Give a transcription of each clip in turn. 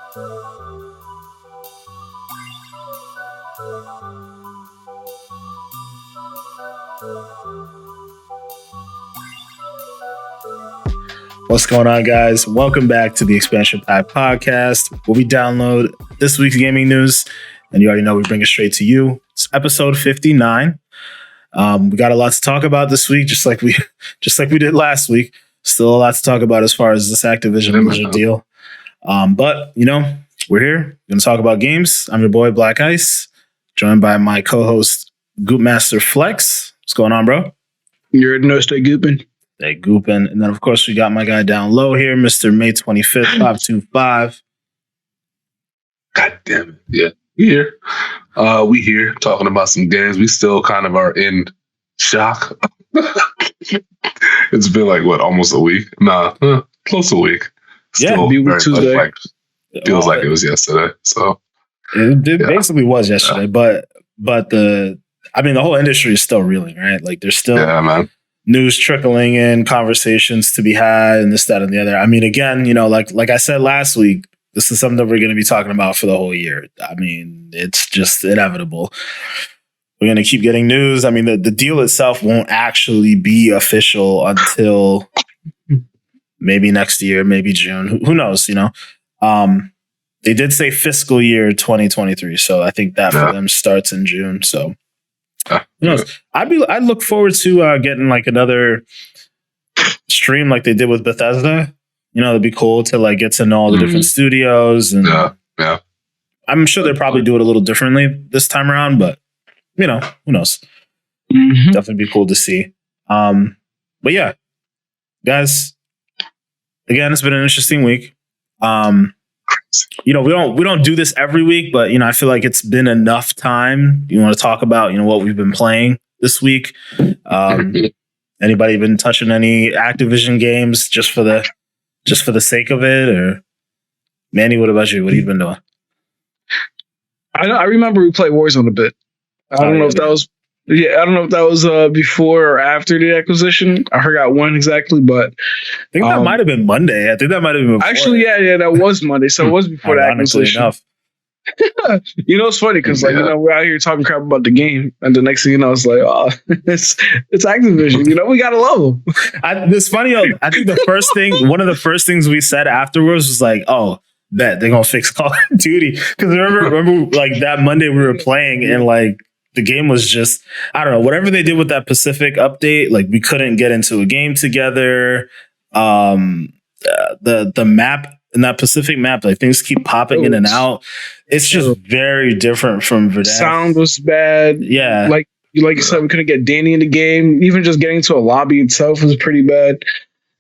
What's going on, guys? Welcome back to the Expansion podcast, where we download this week's gaming news, and you already know we bring it straight to you. It's episode 59. We got a lot to talk about this week, just like we did last week. Still a lot to talk about as far as this Activision Blizzard deal. But we're here. We're going to talk about games. I'm your boy Black Ice, joined by my co-host Goopmaster Flex. What's going on, bro? You're no stay gooping. Hey, Goopin. And then, of course, we got my guy down low here, Mr. May 25th, 525. God damn it. Yeah. We here talking about some games. We still kind of are in shock. It's been like, almost a week? Nah, close to a week. Still very Tuesday. Feels like it was yesterday. So it basically was yesterday, but the whole industry is still reeling, right? Like there's still news trickling in, conversations to be had, and this, that, and the other. I mean, again, like I said last week, this is something that we're going to be talking about for the whole year. I mean, it's just inevitable. We're going to keep getting news. I mean, the deal itself won't actually be official until maybe next year, maybe June. Who knows, They did say fiscal year 2023, so I think that for them starts in June, so who knows? I'd look forward to getting like another stream like they did with Bethesda. It'd be cool to like get to know all the different studios, and I'm sure they'll probably do it a little differently this time around, but who knows? Definitely be cool to see. But yeah, guys, again, it's been an interesting week. We don't do this every week, but I feel like it's been enough time. You want to talk about what we've been playing this week? Anybody been touching any Activision games just for the sake of it? Or Manny, what about you? What have you been doing? I remember we played Warzone a bit. I don't know if that was before or after the acquisition. I forgot when exaczly, but I think that might have been Monday. I think that might have been before. Actually, that was Monday, so it was before the acquisition. Enough. It's funny because we're out here talking crap about the game, and the next thing you know, it's like, oh, it's Activision. We gotta love them. It's funny. I think one of the first things we said afterwards was like, oh, bet they're gonna fix Call of Duty, because remember like that Monday we were playing and like. The game was just, I don't know, whatever they did with that Pacific update, like we couldn't get into a game together. The map in that Pacific map, like things keep popping in and out. It's just very different from Verdansk. Sound was bad. Yeah. Like you said, we couldn't get Danny in the game. Even just getting to a lobby itself was pretty bad.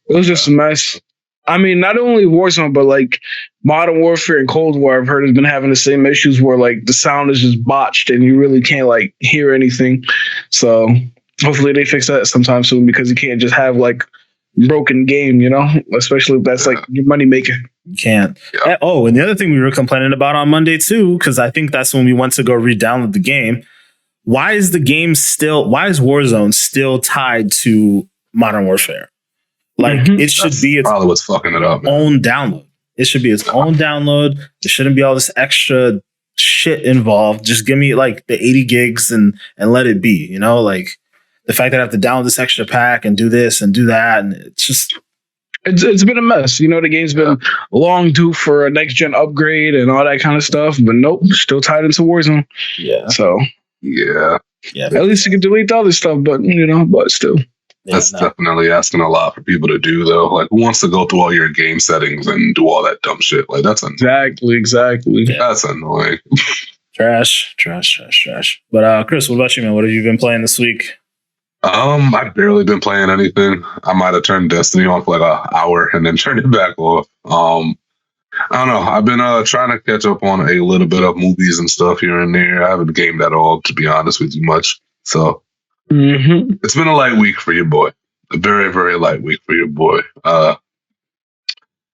It was just a mess. I mean, not only Warzone, but like Modern Warfare and Cold War, I've heard has been having the same issues where like the sound is just botched and you really can't like hear anything. So hopefully they fix that sometime soon, because you can't just have like broken game, especially if that's like your money maker. You can't. Yeah. And the other thing we were complaining about on Monday too, because I think that's when we went to go re-download the game. Why is Warzone still tied to Modern Warfare? Like it should be its probably what's fucking it up, own download. It should be its own download. There shouldn't be all this extra shit involved. Just give me like the 80 gigs and let it be. Like the fact that I have to download this extra pack and do this and do that, and it's just it's been a mess. The game's been long due for a next gen upgrade and all that kind of stuff, but nope, still tied into Warzone. Yeah. So yeah. At least you can delete the other stuff, but but still. That's definitely asking a lot for people to do, though. Like, who wants to go through all your game settings and do all that dumb shit? Like, that's annoying. Exactly. Yeah. That's annoying. Trash. But Chris, what about you, man? What have you been playing this week? I've barely been playing anything. I might have turned Destiny on for like an hour and then turned it back off. I don't know. I've been trying to catch up on a little bit of movies and stuff here and there. I haven't gamed at all, to be honest with you, much. So. It's been a light week for your boy. A very, very light week for your boy. I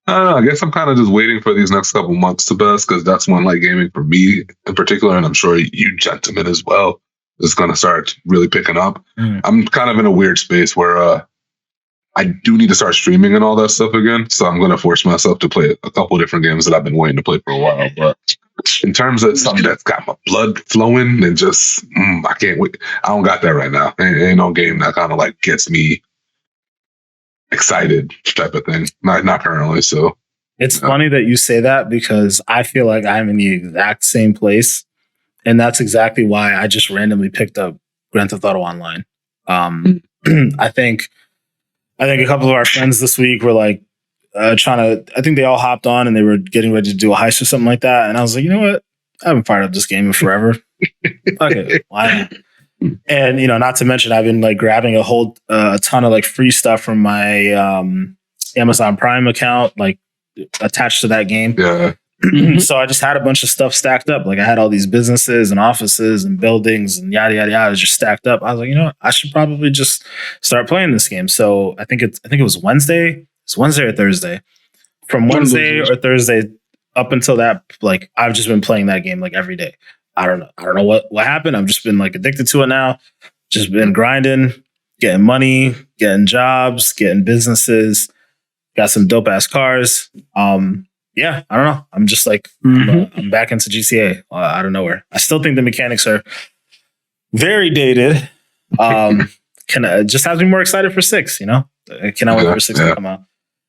don't know. I guess I'm kind of just waiting for these next couple months to pass, because that's when like gaming for me in particular, and I'm sure you gentlemen as well, is going to start really picking up. I'm kind of in a weird space where I do need to start streaming and all that stuff again. So I'm going to force myself to play a couple of different games that I've been waiting to play for a while. But in terms of something that's got my blood flowing and just, I can't wait. I don't got that right now. Ain't no game that kind of like gets me excited type of thing. Not currently. So it's funny that you say that because I feel like I'm in the exact same place. And that's exactly why I just randomly picked up Grand Theft Auto Online. I think a couple of our friends this week were like I think they all hopped on and they were getting ready to do a heist or something like that. And I was like, you know what? I haven't fired up this game in forever. Okay, why not? And, not to mention, I've been like grabbing a ton of like free stuff from my Amazon Prime account, like attached to that game. Yeah. So I just had a bunch of stuff stacked up. Like I had all these businesses and offices and buildings and yada, yada, yada just stacked up. I was like, you know what? I should probably just start playing this game. So I think it was Wednesday. It's Wednesday or Thursday. From Wednesday or Thursday up until that, like I've just been playing that game like every day. I don't know what happened. I've just been like addicted to it now. Just been grinding, getting money, getting jobs, getting businesses, got some dope ass cars. Yeah, I don't know. I'm just like, I'm back into GTA out of nowhere. I still think the mechanics are very dated. Just has me more excited for 6, I cannot wait for 6 to come out.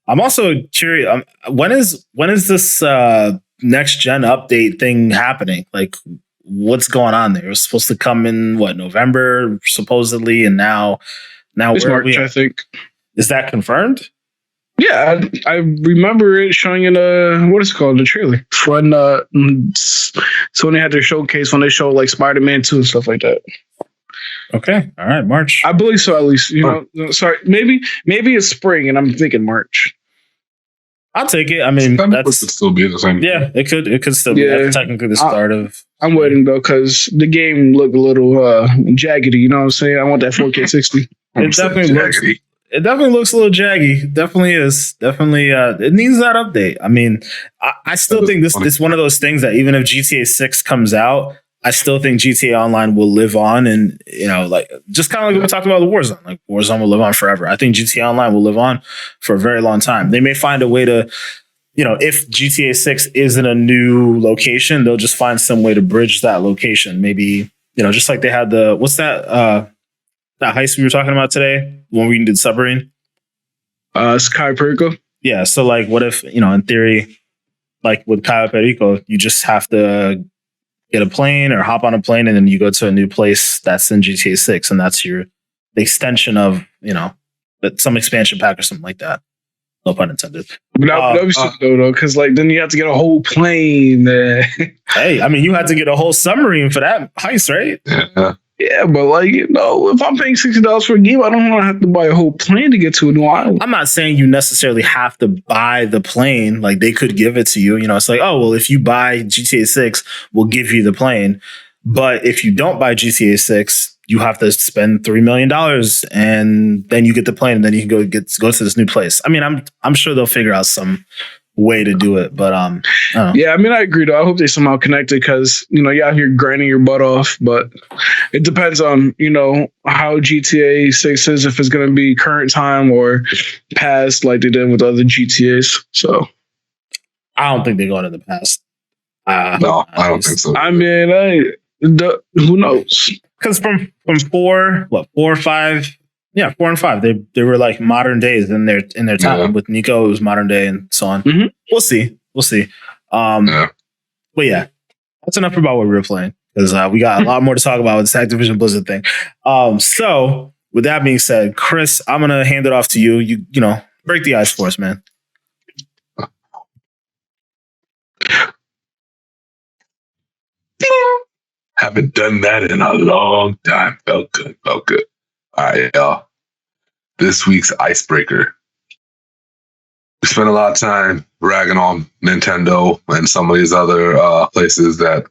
I'm also curious. When is this next gen update thing happening? Like, what's going on there? It was supposed to come in November supposedly, and now it's March, I think. Is that confirmed? Yeah, I remember it showing in what is it called, the trailer when Sony had their showcase when they showed like Spider-Man 2 and stuff like that. Okay, all right, March. I believe so, at least. Sorry, maybe it's spring, and I'm thinking March. I'll take it. I mean, that could still be the same. Yeah, it could still be. That's technically the start of. I'm waiting though because the game looked a little jaggedy. You know what I'm saying? I want that 4K 60. It definitely looks a little jaggy. Definitely is. Definitely, it needs that update. I mean, I still think this is one of those things that even if GTA 6 comes out, I still think GTA Online will live on, and like just kind of like we talked about the Warzone. Like Warzone will live on forever. I think GTA Online will live on for a very long time. They may find a way to, if GTA 6 isn't a new location, they'll just find some way to bridge that location. Maybe just like they had what's that heist we were talking about today when we did submarine? Sky Perico. Yeah. So like, what if in theory, like with Cayo Perico, you just have to get a plane or hop on a plane and then you go to a new place that's in GTA 6 and that's the extension of, some expansion pack or something like that. No pun intended. That would be stupid though, because like then you have to get a whole plane. Hey, I mean, you had to get a whole submarine for that heist, right? Yeah, but like, if I'm paying $60 for a game, I don't want to have to buy a whole plane to get to a new island. I'm not saying you necessarily have to buy the plane. Like they could give it to you. It's like, oh, well, if you buy GTA 6, we'll give you the plane. But if you don't buy GTA 6, you have to spend $3 million and then you get the plane and then you can go to this new place. I mean, I'm sure they'll figure out some way to do it, but yeah, I mean, I agree though. I hope they somehow connect it because you're out here grinding your butt off, but it depends on how GTA 6 is, if it's going to be current time or past like they did with other GTAs. So I don't think they're going in the past. No, I don't think so. I mean, who knows? Because from 4 or 5. Yeah, 4 and 5. They were like modern days in their time. Yeah. With Nico, it was modern day and so on. Mm-hmm. We'll see. But yeah, that's enough about what we were playing because we got a lot more to talk about with this Activision Blizzard thing. So with that being said, Chris, I'm gonna hand it off to you. You break the ice for us, man. Haven't done that in a long time. Felt good. All right, y'all. This week's icebreaker. We spent a lot of time ragging on Nintendo and some of these other places that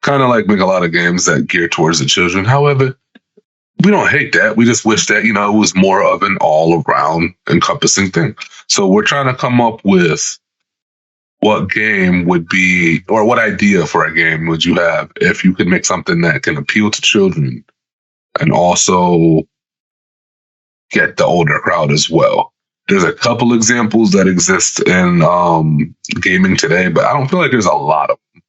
kind of like make a lot of games that gear towards the children. However, we don't hate that. We just wish that, it was more of an all-around encompassing thing. So we're trying to come up with what game would be, or what idea for a game would you have if you could make something that can appeal to children and also get the older crowd as well. There's a couple examples that exist in gaming today, but I don't feel like there's a lot of them.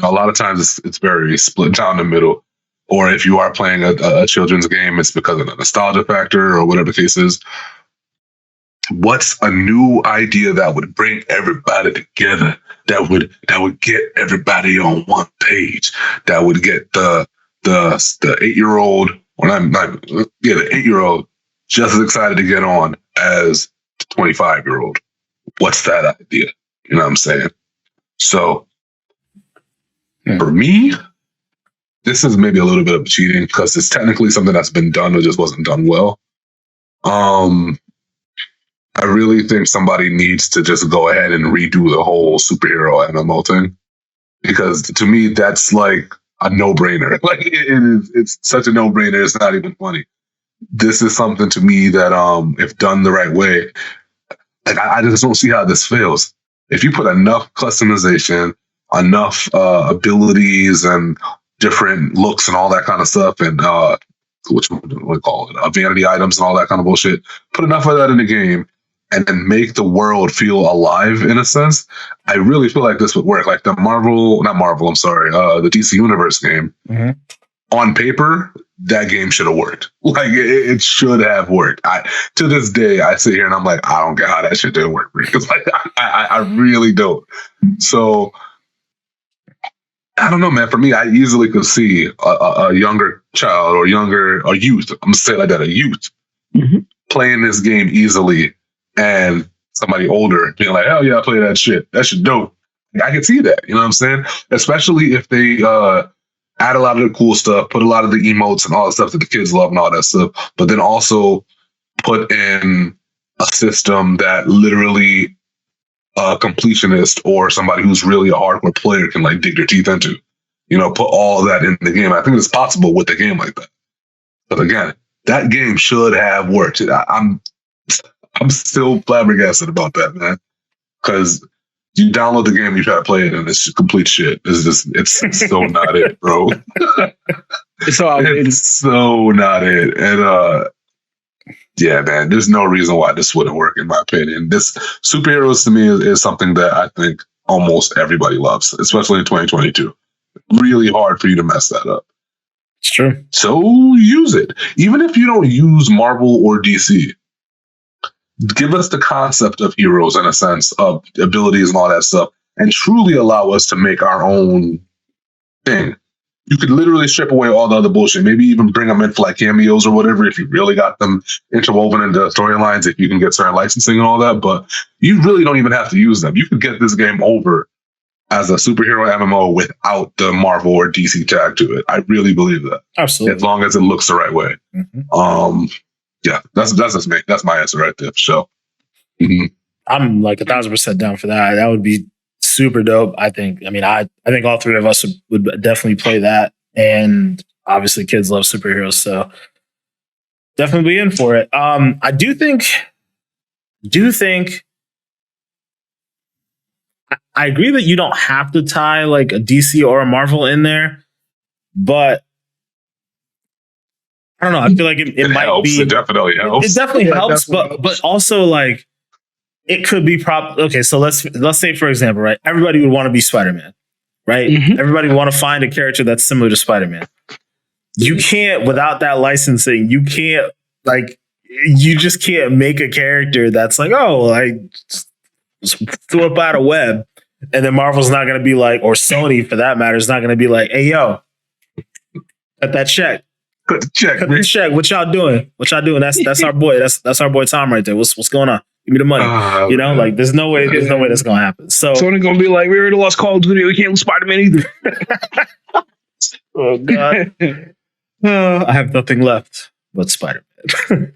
A lot of times it's very split down the middle. Or if you are playing a children's game, it's because of the nostalgia factor or whatever the case is. What's a new idea that would bring everybody together? That would get everybody on one page. That would get the 8-year-old, or the 8-year-old just as excited to get on as the 25-year-old. What's that idea? You know what I'm saying? So for me, this is maybe a little bit of cheating because it's technically something that's been done or just wasn't done well. I really think somebody needs to just go ahead and redo the whole superhero MMO thing, because to me that's like a no-brainer. Like it's such a no-brainer. It's not even funny. This is something to me that if done the right way, like I just don't see how this fails. If you put enough customization, enough abilities and different looks and all that kind of stuff, and which we call it vanity items and all that kind of bullshit, put enough of that in the game and then make the world feel alive in a sense, I really feel like this would work. Like the DC Universe game. Mm-hmm. On paper, that game should have worked. Like it should have worked. To this day, I sit here and I'm like, I don't get how that shit didn't work. Because like, I really don't. So I don't know, man. For me, I easily could see a younger child or a youth. I'm gonna say it like that, a youth mm-hmm. playing this game easily, and somebody older being like, "Hell yeah, I play that shit. That shit dope." I can see that. You know what I'm saying? Especially if they add a lot of the cool stuff, put a lot of the emotes and all the stuff that the kids love and all that stuff, but then also put in a system that literally a completionist or somebody who's really a hardcore player can like dig their teeth into. You know, put all that in the game. I think it's possible with a game like that. But again, that game should have worked. I'm still flabbergasted about that, man. Because you download the game, you try to play it, and it's just complete shit. It's so not it, bro. It's so not it. And yeah, man, there's no reason why this wouldn't work, in my opinion. This superheroes to me is something that I think almost everybody loves, especially in 2022. Really hard for you to mess that up. It's true. So use it. Even if you don't use Marvel or DC, give us the concept of heroes in a sense of abilities and all that stuff, and truly allow us to make our own thing. You could literally strip away all the other bullshit. Maybe even bring them in for like cameos or whatever if you really got them interwoven into storylines, if you can get certain licensing and all that. But you really don't even have to use them. You could get this game over as a superhero MMO without the Marvel or DC tag to it. I really believe that. Absolutely. As long as it looks the right way. Mm-hmm. Yeah, that's just me. That's my answer right there. So mm-hmm. I'm like 1,000% down for that. That would be super dope. I think all three of us would definitely play that. And obviously kids love superheroes, so definitely be in for it. I do think I agree that you don't have to tie like a DC or a Marvel in there, but I don't know. I feel like it might helps. be. It definitely helps. It definitely helps, but also like it could be okay. So let's say, for example, right? Everybody would want to be Spider-Man, right? Mm-hmm. Everybody would want to find a character that's similar to Spider-Man. You can't, without that licensing, you just can't make a character that's like, oh, I just threw up out a web, and then Marvel's not going to be like, or Sony for that matter, is not going to be like, hey, yo, cut that check. Cut the check. What y'all doing? That's our boy. That's our boy Tom right there. What's going on? Give me the money. Man. Like there's no way that's gonna happen. So Sony gonna be like, we already lost Call of Duty. We can't lose Spider-Man either. Oh God. I have nothing left but Spider-Man.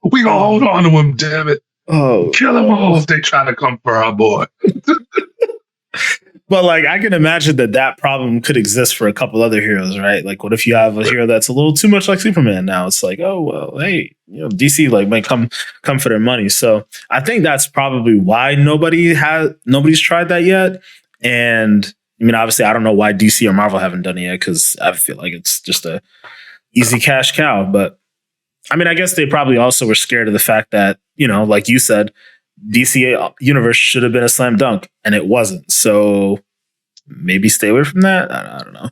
We gonna hold on to him, damn it. Oh, kill them all if they try to come for our boy. But like, I can imagine that problem could exist for a couple other heroes, right? Like, what if you have a hero that's a little too much like Superman? Now it's like, oh well, hey, DC like might come for their money. So I think that's probably why nobody's tried that yet. And I mean, obviously, I don't know why DC or Marvel haven't done it yet because I feel like it's just a easy cash cow. But I mean, I guess they probably also were scared of the fact that, like you said, DC Universe should have been a slam dunk, and it wasn't. So maybe stay away from that. I don't know.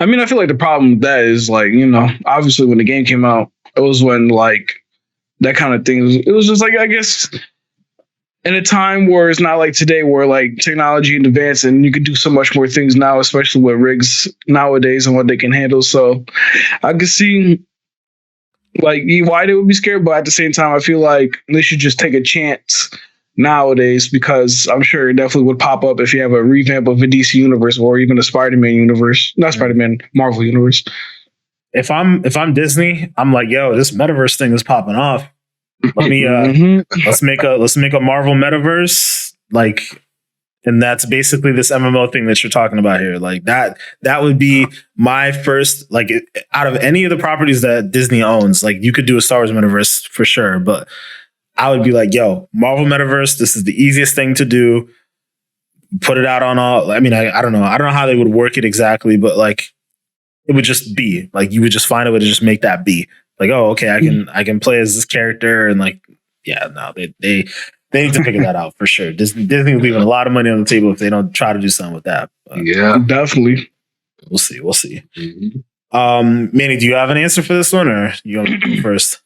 I mean, I feel like the problem with that is like, obviously when the game came out, it was when like that kind of thing. It was just like, I guess, in a time where it's not like today, where like technology advanced and you can do so much more things now, especially with rigs nowadays and what they can handle. So I could see like why they would be scared, but at the same time, I feel like they should just take a chance nowadays, because I'm sure it definitely would pop up if you have a revamp of a DC universe or even a Spider-Man universe, not Spider-Man, Marvel universe. If I'm Disney, I'm like, yo, this metaverse thing is popping off. Let me let's make a Marvel metaverse, like, and that's basically this MMO thing that you're talking about here. Like that would be my first, like, out of any of the properties that Disney owns, like you could do a Star Wars metaverse for sure, but I would be like, yo, Marvel metaverse, this is the easiest thing to do. Put it out on all. I mean, I don't know. I don't know how they would work it exactly, but like it would just be like you would just find a way to just make that be like, oh, okay, I can play as this character, and like, yeah, no, they need to figure that out for sure. Disney will leaving a lot of money on the table if they don't try to do something with that. But yeah, definitely. We'll see. Mm-hmm. Manny, do you have an answer for this one, or you want to go first?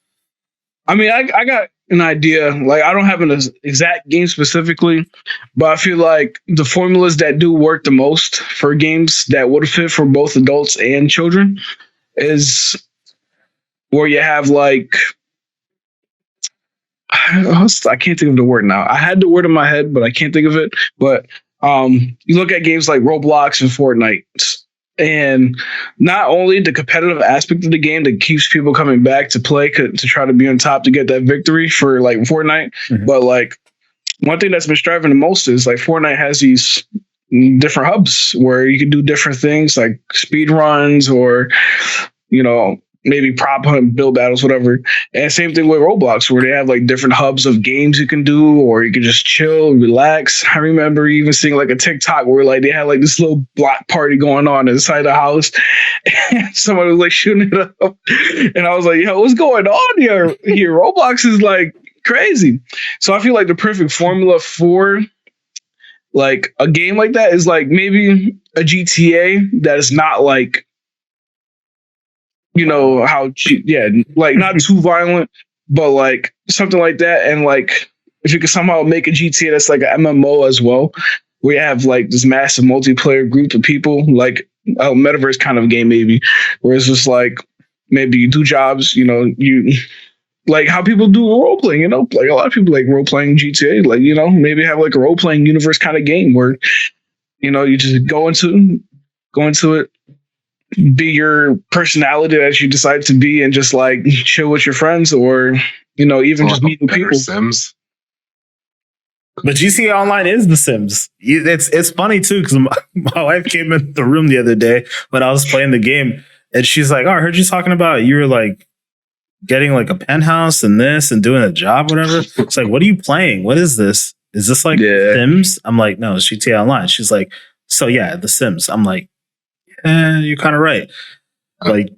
I mean, I got an idea. Like, I don't have an exact game specifically, but I feel like the formulas that do work the most for games that would fit for both adults and children is where you have like, I can't think of the word now. I had the word in my head, but I can't think of it. But you look at games like Roblox and Fortnite, and not only the competitive aspect of the game that keeps people coming back to play to try to be on top to get that victory for like Fortnite, but like one thing that's been striving the most is like Fortnite has these different hubs where you can do different things like speed runs or, maybe prop hunt, build battles, whatever. And same thing with Roblox, where they have like different hubs of games you can do, or you can just chill, relax. I remember even seeing like a TikTok where like they had like this little block party going on inside the house, and somebody was like shooting it up, and I was like, yo, what's going on here? Roblox is like crazy. So I feel like the perfect formula for like a game like that is like maybe a GTA that is not like, like not too violent, but like something like that. And like if you could somehow make a GTA that's like an MMO as well, where you have like this massive multiplayer group of people, like a metaverse kind of game maybe, where it's just like maybe you do jobs, you like how people do role playing, like a lot of people like role playing GTA, like, maybe have like a role playing universe kind of game where, you just go into it, be your personality that you decide to be, and just like chill with your friends, or even just meet new people. Sims. But GTA Online is The Sims. It's funny too, because my wife came in the room the other day when I was playing the game, and she's like, "Oh, I heard you talking about you were like getting like a penthouse and this and doing a job, whatever." It's like, what are you playing? What is this? Is this like Sims? I'm like, no, it's GTA Online. She's like, so yeah, The Sims. I'm like, you're kind of right. Like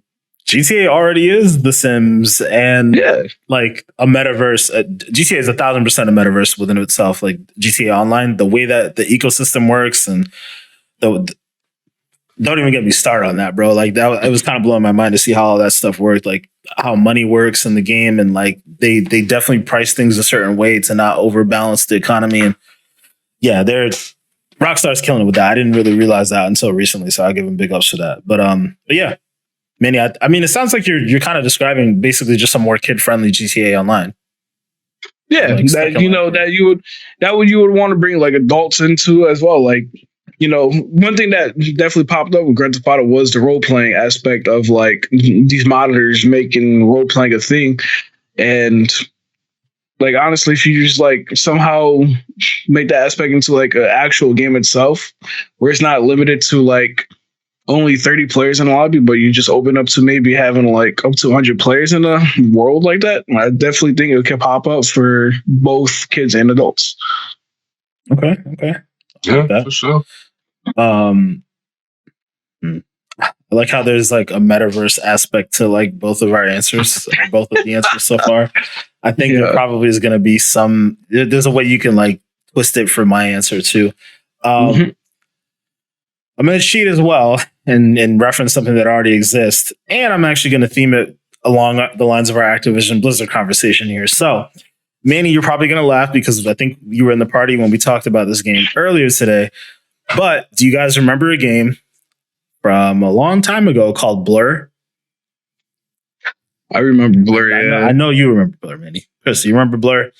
GTA already is The Sims, and like a metaverse. GTA is 1,000% a metaverse within itself. Like GTA Online, the way that the ecosystem works, and don't even get me started on that, bro. Like that, it was kind of blowing my mind to see how all that stuff worked, like how money works in the game, and like they definitely price things a certain way to not overbalance the economy. And yeah, Rockstar's killing it with that. I didn't really realize that until recently, so I'll give them big ups for that. But yeah, Manny, I mean, it sounds like you're kind of describing basically just a more kid friendly GTA Online. Yeah, like that you would want to bring like adults into as well. Like, one thing that definitely popped up with Grand Theft Auto was the role playing aspect of like these monitors making role playing a thing, and like, honestly, if you just like somehow make that aspect into like an actual game itself, where it's not limited to like only 30 players in the lobby, but you just open up to maybe having like up to 100 players in a world like that, I definitely think it can pop up for both kids and adults. Okay. Yeah, for sure. I like how there's like a metaverse aspect to like both of our answers, both of the answers so far. I think there probably is going to be there's a way you can like twist it for my answer too. I'm going to cheat as well and reference something that already exists. And I'm actually going to theme it along the lines of our Activision Blizzard conversation here. So, Manny, you're probably going to laugh because I think you were in the party when we talked about this game earlier today. But do you guys remember a game from a long time ago called Blur? I remember Blur, yeah. I know you remember Blur, Manny. Chris, you remember Blur?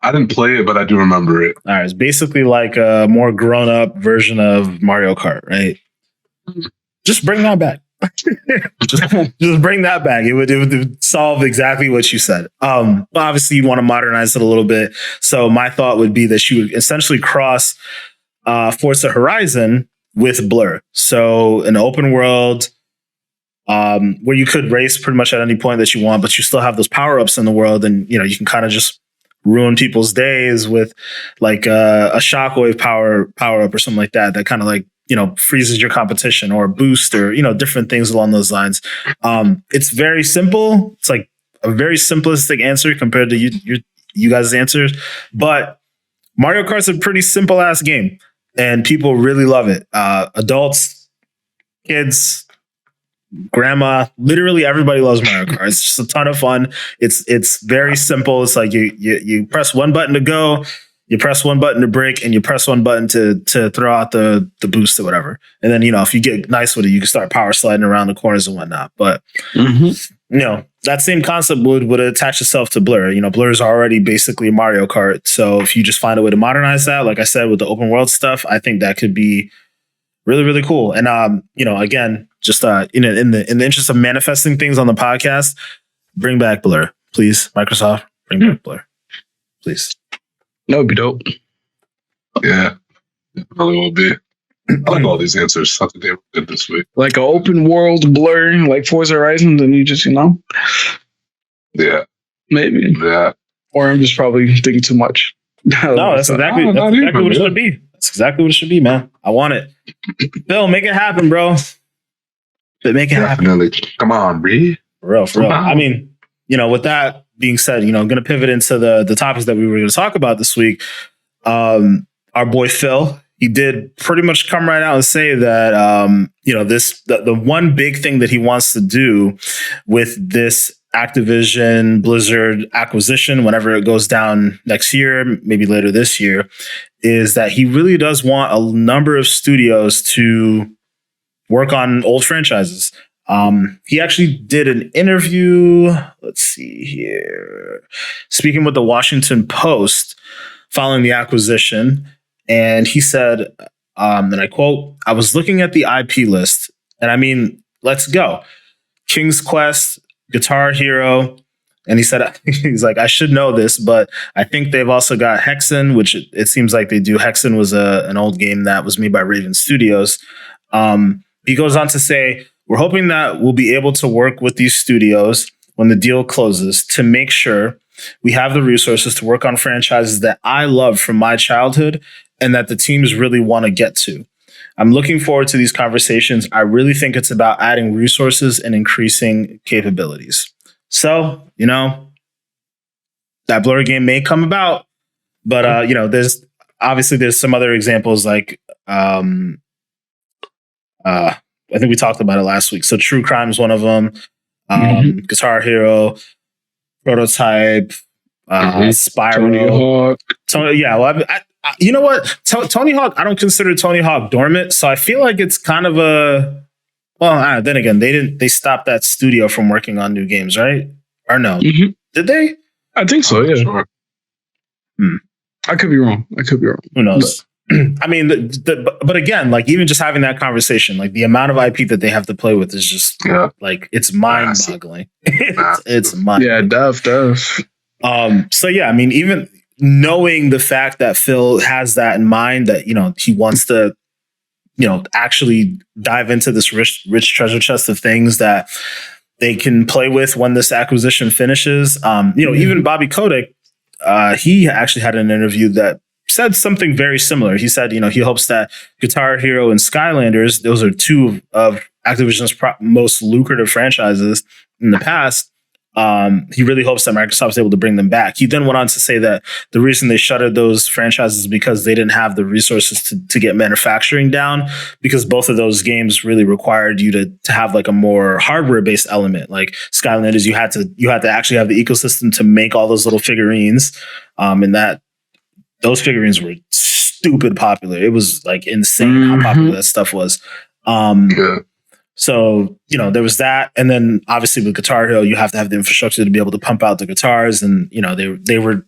I didn't play it, but I do remember it. All right, it's basically like a more grown-up version of Mario Kart, right? Just bring that back. just bring that back. It would solve exactly what you said. But obviously, you'd want to modernize it a little bit. So my thought would be that you would essentially cross Forza Horizon with Blur. So an open world where you could race pretty much at any point that you want, but you still have those power-ups in the world, and you can kind of just ruin people's days with like a shockwave power up or something like that kind of like freezes your competition or boost or different things along those lines. It's very simple. It's like a very simplistic answer compared to you guys' answers, but Mario Kart's a pretty simple ass game. And people really love it. Adults, kids, grandma, literally everybody loves Mario Kart. It's just a ton of fun. It's very simple. It's like you press one button to go, you press one button to brake, and you press one button to throw out the boost or whatever. And then if you get nice with it, you can start power sliding around the corners and whatnot. But that same concept would attach itself to Blur. Blur is already basically Mario Kart. So if you just find a way to modernize that, like I said, with the open world stuff, I think that could be really, really cool. And again, just in the interest of manifesting things on the podcast, bring back Blur, please. Microsoft, bring back Blur, please. That would be dope. Yeah, it really will be. I like all these answers. I think they were good this week. Like an open world Blur, like Forza Horizon, then you just, Yeah. Maybe. Yeah. Or I'm just probably thinking too much. No, that's exactly what it should be. That's exactly what it should be, man. I want it. Phil, make it happen, bro. Make it happen. Come on, Bree. For real. I mean, with that being said, I'm going to pivot into the topics that we were going to talk about this week. Our boy Phil, he did pretty much come right out and say that, the one big thing that he wants to do with this Activision Blizzard acquisition, whenever it goes down next year, maybe later this year, is that he really does want a number of studios to work on old franchises. He actually did an interview, let's see here, speaking with the Washington Post following the acquisition. And he said, and I quote, "I was looking at the IP list, and I mean, let's go. King's Quest, Guitar Hero." And he said, he's like, "I should know this, but I think they've also got Hexen," which it seems like they do. Hexen was an old game that was made by Raven Studios. He goes on to say, "We're hoping that we'll be able to work with these studios when the deal closes to make sure we have the resources to work on franchises that I love from my childhood and that the teams really want to get to. I'm looking forward to these conversations. I really think it's about adding resources and increasing capabilities." So, that Blur game may come about, but there's some other examples like I think we talked about it last week. So True Crime is one of them. Guitar Hero, Prototype, Spyro. Tony Hawk. You know what? Tony Hawk, I don't consider Tony Hawk dormant. So I feel like it's kind of then again, they stopped that studio from working on new games, right? Or no? Did they? I think so, yeah. Sure. I could be wrong. Who knows? I mean, but again, like even just having that conversation, like the amount of IP that they have to play with is just like it's mind-boggling. it's mind. Yeah, Duff. So yeah, I mean, even knowing the fact that Phil has that in mind, that he wants to, actually dive into this rich treasure chest of things that they can play with when this acquisition finishes. Even Bobby Kotick, he actually had an interview that said something very similar. He said, he hopes that Guitar Hero and Skylanders, those are two of Activision's most lucrative franchises in the past. He really hopes that Microsoft is able to bring them back. He then went on to say that the reason they shuttered those franchises is because they didn't have the resources to get manufacturing down, because both of those games really required you to have like a more hardware based element. Like Skylanders, you had to actually have the ecosystem to make all those little figurines, and that those figurines were stupid popular. It was like insane how popular that stuff was. So, there was that. And then obviously with Guitar Hero, you have to have the infrastructure to be able to pump out the guitars. And, they were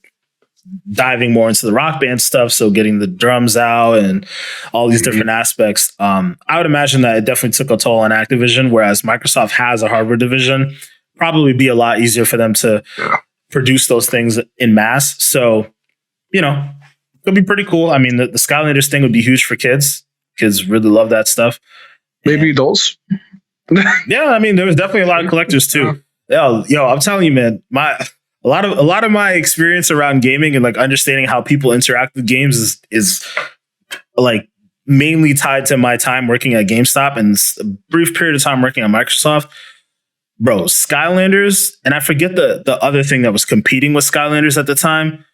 diving more into the Rock Band stuff. So getting the drums out and all these different aspects. I would imagine that it definitely took a toll on Activision, whereas Microsoft has a hardware division. Probably be a lot easier for them to produce those things in mass. So, it'll be pretty cool. I mean, the Skylanders thing would be huge for kids. Kids really love that stuff. Maybe adults. Yeah, I mean, there was definitely a lot of collectors too. Yo, I'm telling you, man, a lot of my experience around gaming and like understanding how people interact with games is like mainly tied to my time working at GameStop and a brief period of time working at Microsoft. Bro, Skylanders, and I forget the other thing that was competing with Skylanders at the time.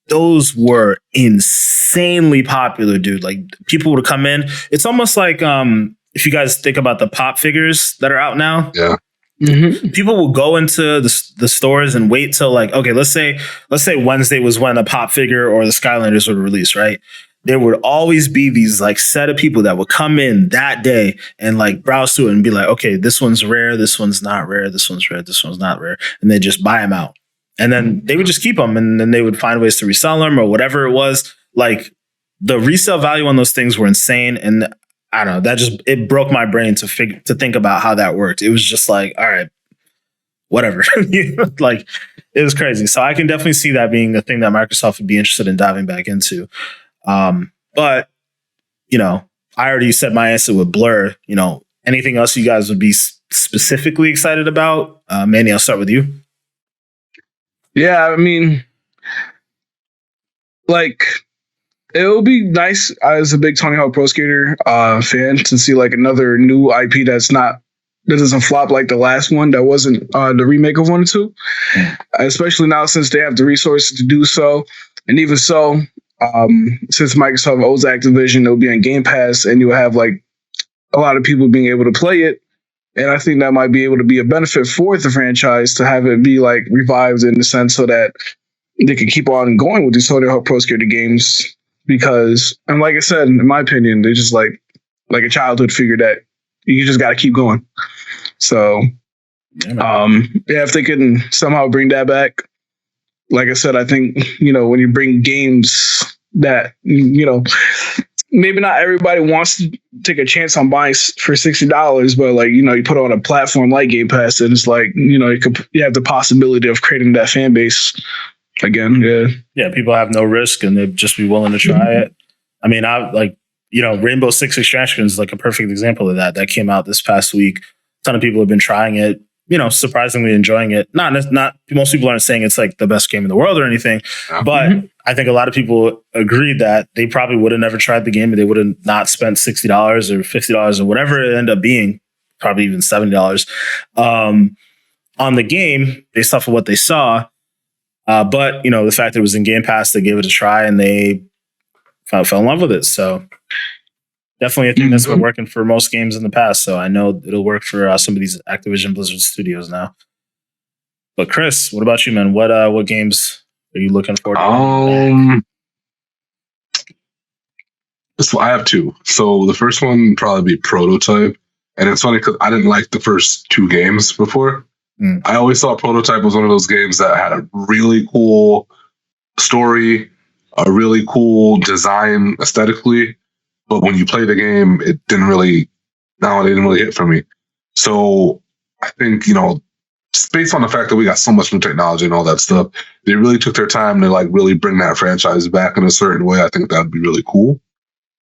Those were insanely popular, dude. Like people would come in. It's almost like if you guys think about the pop figures that are out now, people will go into the stores and wait till like, okay, let's say Wednesday was when a pop figure or the Skylanders would release, right? There would always be these like set of people that would come in that day and like browse through it and be like, okay, this one's rare, this one's not rare, this one's rare, this one's not rare, and they just buy them out, and then they would just keep them, and then they would find ways to resell them or whatever it was. Like the resale value on those things were insane, and I don't know, it broke my brain to think about how that worked. It was just like, all right, whatever. Like it was crazy. So I can definitely see that being a thing that Microsoft would be interested in diving back into. But I already said my answer with Blur. Anything else you guys would be specifically excited about? Manny, I'll start with you. Yeah, I mean, like, it would be nice as a big Tony Hawk Pro Skater fan to see like another new IP that doesn't flop like the last one that wasn't the remake of 1 and 2, especially now since they have the resources to do so. And even so, since Microsoft owns Activision, it'll be on Game Pass, and you'll have like a lot of people being able to play it. And I think that might be able to be a benefit for the franchise to have it be like revived in the sense so that they can keep on going with these Tony Hawk Pro Skater games. Because, and like I said, in my opinion, they're just like a childhood figure that you just got to keep going. So, if they can somehow bring that back, like I said, I think, when you bring games that, maybe not everybody wants to take a chance on buying for $60, but like, you put on a platform like Game Pass, and it's like, you have the possibility of creating that fan base again. Yeah, people have no risk and they'd just be willing to try it. I mean, Rainbow Six Extraction is like a perfect example of that. That came out this past week. A ton of people have been trying it, surprisingly enjoying it. Not most people aren't saying it's like the best game in the world or anything, but I think a lot of people agreed that they probably would have never tried the game and they would have not spent $60 or $50 or whatever it ended up being, probably even $70 on the game based off of what they saw. But the fact that it was in Game Pass, they gave it a try and they fell in love with it. So definitely a thing that's been working for most games in the past. So I know it'll work for some of these Activision Blizzard studios now. But Chris, what about you, man? What games are you looking forward to? So I have two. So the first one would probably be Prototype. And it's funny because I didn't like the first two games before. I always thought Prototype was one of those games that had a really cool story, a really cool design aesthetically. But when you play the game, it didn't really hit for me. So I think, just based on the fact that we got so much new technology and all that stuff, they really took their time to like really bring that franchise back in a certain way. I think that would be really cool.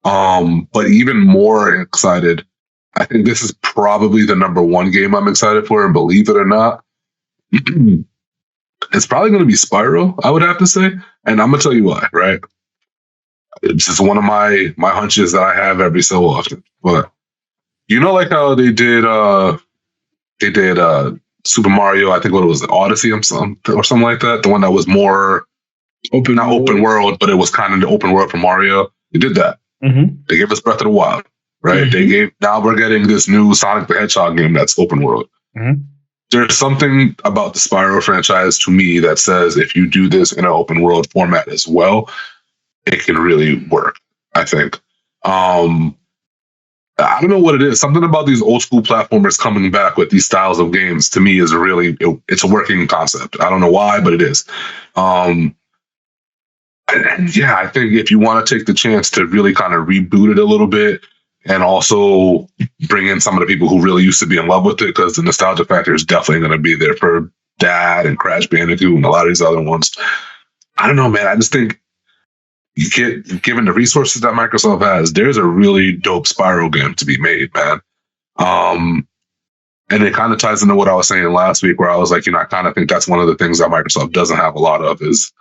But even more excited, I think this is probably the number one game I'm excited for, and believe it or not, it's probably going to be Spyro, I would have to say. And I'm going to tell you why, right? It's just one of my hunches that I have every so often. But You know, like how they did Super Mario, I think what it was, Odyssey or something like that. The one that was more open world, but it was kind of the open world for Mario. They did that. Mm-hmm. They gave us Breath of the Wild, right? Mm-hmm. Now we're getting this new Sonic the Hedgehog game that's open world. Mm-hmm. There's something about the Spyro franchise to me that says if you do this in an open world format as well, it can really work, I think. I don't know what it is. Something about these old school platformers coming back with these styles of games to me is it's a working concept. I don't know why, but it is. And yeah, I think if you want to take the chance to really kind of reboot it a little bit and also bring in some of the people who really used to be in love with it, because the nostalgia factor is definitely going to be there for Dad and Crash Bandicoot and a lot of these other ones. I don't know, man. I just think given the resources that Microsoft has, there's a really dope Spyro game to be made, man. And it kind of ties into what I was saying last week, where I was like, I kind of think that's one of the things that Microsoft doesn't have a lot of is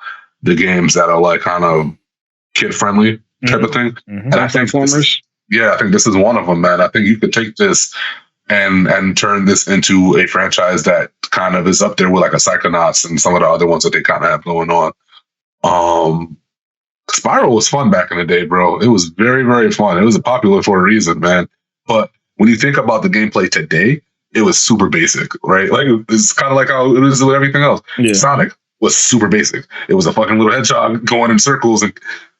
the games that are like kind of kid-friendly type of thing. Mm-hmm. And I think I think this is one of them, man. I think you could take this and turn this into a franchise that kind of is up there with like a Psychonauts and some of the other ones that they kind of have going on. Spyro was fun back in the day, bro. It was very, very fun. It was popular for a reason, man. But when you think about the gameplay today, it was super basic, right? Like it's kind of like how it is with everything else. Yeah. Sonic was super basic. It was a fucking little hedgehog going in circles, and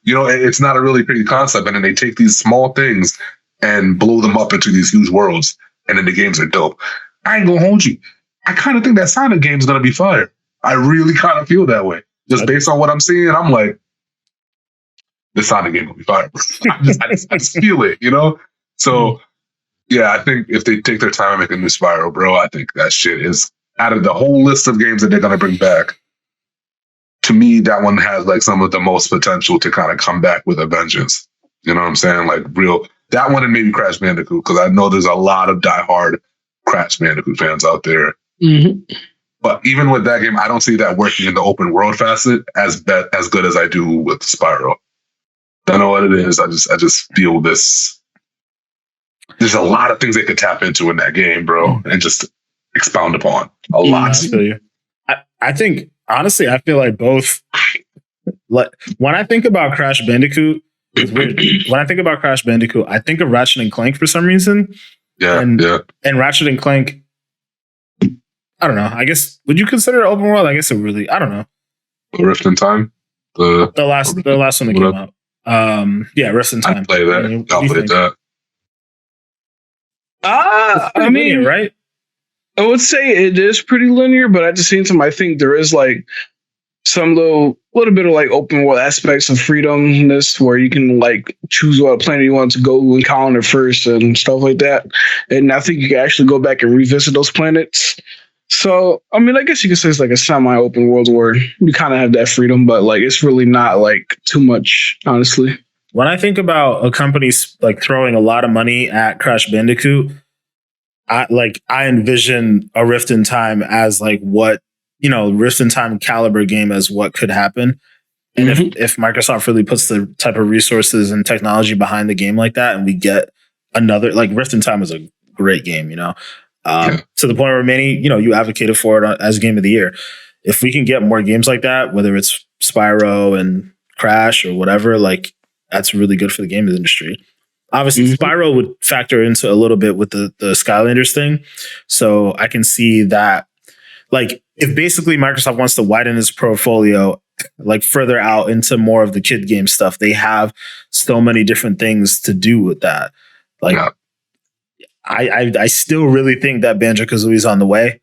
it's not a really pretty concept. And then they take these small things and blow them up into these huge worlds, and then the games are dope. I ain't gonna hold you. I kind of think that Sonic game is gonna be fire. I really kind of feel that way, just based on what I'm seeing. I'm like, the Sonic game will be fire. I just feel it, So, yeah, I think if they take their time and make a new Spyro, bro, I think that shit is, out of the whole list of games that they're going to bring back, to me, that one has like some of the most potential to kind of come back with a vengeance. You know what I'm saying? Like that one and maybe Crash Bandicoot, because I know there's a lot of diehard Crash Bandicoot fans out there. Mm-hmm. But even with that game, I don't see that working in the open world facet as good as I do with Spyro. Don't know what it is. I just feel this. There's a lot of things they could tap into in that game, bro, and just expound upon a lot. I feel you. I think honestly, I feel like both. Like when I think about Crash Bandicoot, it's weird. When I think about Crash Bandicoot, I think of Ratchet and Clank for some reason. Yeah, And Ratchet and Clank, I don't know. I guess would you consider it open world? I guess it really. I don't know. Rift in Time. The last one that came out. Rift in Time. I play that. I'll play that. I mean, linear, right? I would say it is pretty linear, but at the same time, I think there is like some little bit of like open world aspects of freedomness where you can like choose what planet you want to go encounter first and stuff like that. And I think you can actually go back and revisit those planets. So, I mean, I guess you could say it's like a semi-open world where you kind of have that freedom, but like it's really not like too much, honestly. When I think about a company like throwing a lot of money at Crash Bandicoot, I envision a Rift in Time as like what, Rift in Time caliber game as what could happen. And if Microsoft really puts the type of resources and technology behind the game like that, and we get another, like Rift in Time is a great game, to the point where many, you advocated for it as game of the year. If we can get more games like that, whether it's Spyro and Crash or whatever, like that's really good for the games industry. Obviously, Spyro would factor into a little bit with the Skylanders thing. So I can see that, like, if basically Microsoft wants to widen its portfolio, like further out into more of the kid game stuff, they have so many different things to do with that. Like, I still really think that Banjo-Kazooie is on the way.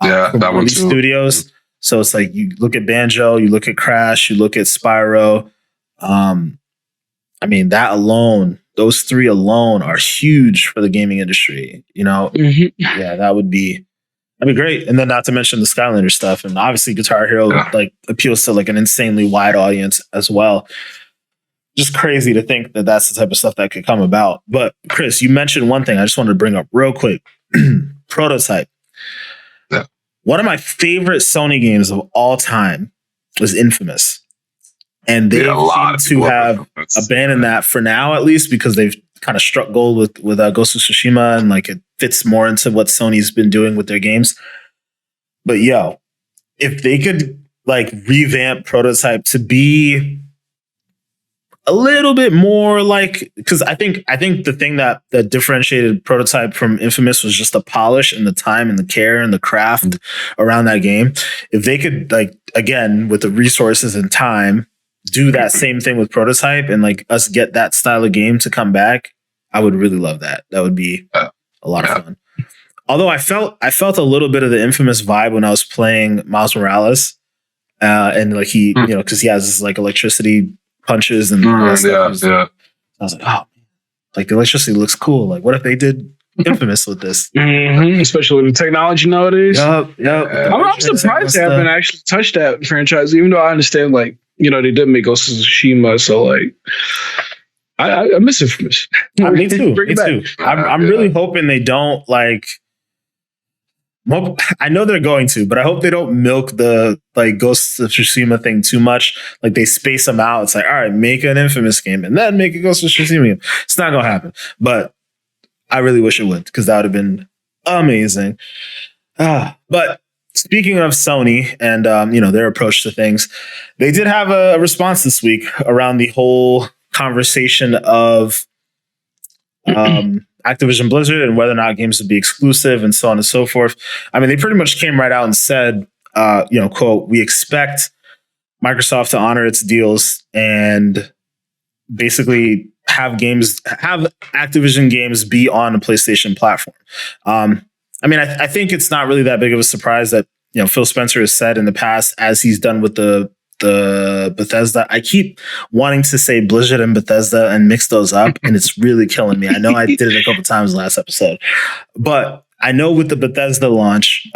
That one too. Studios. So it's like you look at Banjo, you look at Crash, you look at Spyro. I mean, those three alone are huge for the gaming industry. Yeah, that'd be great. And then not to mention the Skylander stuff, and obviously Guitar Hero like appeals to like an insanely wide audience as well. Just crazy to think that that's the type of stuff that could come about. But Chris, you mentioned one thing I just wanted to bring up real quick. Prototype. Yeah. One of my favorite Sony games of all time was Infamous. And they seem to have abandoned that for now, at least, because they've kind of struck gold with Ghost of Tsushima, and like it fits more into what Sony's been doing with their games. But yo, if they could like revamp Prototype to be a little bit more like, because I think the thing that differentiated Prototype from Infamous was just the polish and the time and the care and the craft around that game. If they could, like, again, with the resources and time, do that same thing with Prototype and like us get that style of game to come back, I would really love that. That would be a lot of fun. Although I felt a little bit of the Infamous vibe when I was playing Miles Morales, and like he, you know, because he has this like electricity punches and all that stuff. I was like, oh, like the electricity looks cool. Like, what if they did Infamous with this? Especially with the technology nowadays. Yep. I'm surprised they haven't actually touched that franchise, even though I understand, like, you know, they did make Ghost of Tsushima, so like, I miss Infamous. Me too. I'm really hoping they don't like. Well, I know they're going to, but I hope they don't milk the like Ghost of Tsushima thing too much. Like they space them out. It's like, all right, make an Infamous game and then make a Ghost of Tsushima game. It's not gonna happen, but I really wish it would, because that would have been amazing. But speaking of Sony and you know, their approach to things, they did have a response this week around the whole conversation of Activision Blizzard and whether or not games would be exclusive and so on and so forth. I mean, they pretty much came right out and said, you know, quote, "We expect Microsoft to honor its deals and basically have Activision games be on a PlayStation platform." I mean, I think it's not really that big of a surprise that, you know, Phil Spencer has said in the past, as he's done with the Bethesda. I keep wanting to say Blizzard and Bethesda and mix those up, and it's really killing me. I know I did it a couple times last episode, but I know with the Bethesda launch,